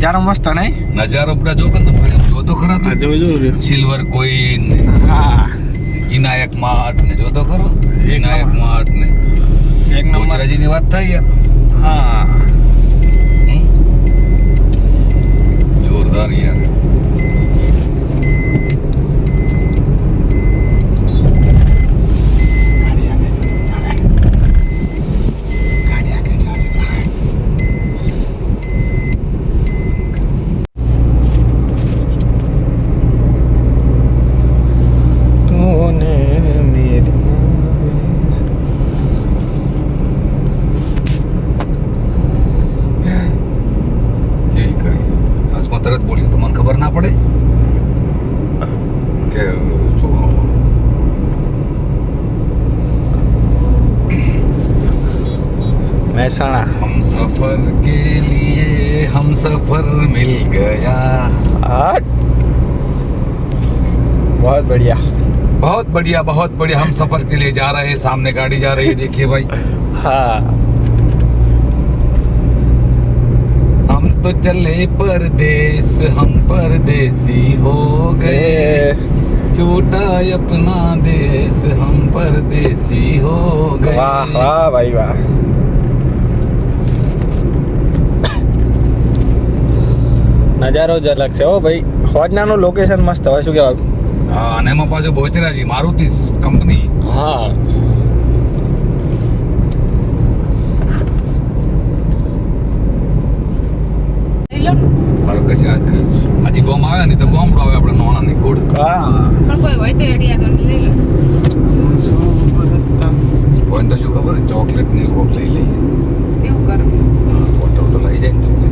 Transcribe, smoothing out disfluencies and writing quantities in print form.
નજારો મસ્ત નહીં? નજારો પૂરા જો કે જોતો ખરા તું? જોયું સિલ્વર કોઈન, હા વિનાયક માર્ટ ને જોતો ખરો? વિનાયક માર્ટ ને એક નંબર. ગુજરાતીની વાત થાય યાર. હા જોરદાર યાર. તરત બોલશે તો મને ખબર ના પડે કે મહેસાણા. हम सफर के लिए हम सफर मिल गया. बहुत बढ़िया. बहुत बढ़िया हम सफर के लिए जा रहे हैं. सामने गाड़ी जा रही है, देखिए भाई. हाँ हम तो चले परदेस, हम परदेसी हो गए. छूटा अपना देश, हम परदेसी हो गए. वाह वाह भाई વાહ. નજારો જ અલગ છે હો ભાઈ. હોજનાનું લોકેશન મસ્ત હોય. શું કહેવાય? હા, અને એમાં પાછો બોચરાજી મારુતિ કંપની. હા આજે ગોમ આવે ને તો ગોમડું આવે આપણે નોણાની ખોડ. હા પણ કોઈ હોય તો એડિયા તો લઈ લો. કોઈ તો શું ખબર ચોકલેટ ને એવું લઈ લઈએ. એવું કરો. ફોટો લઈ જાય ને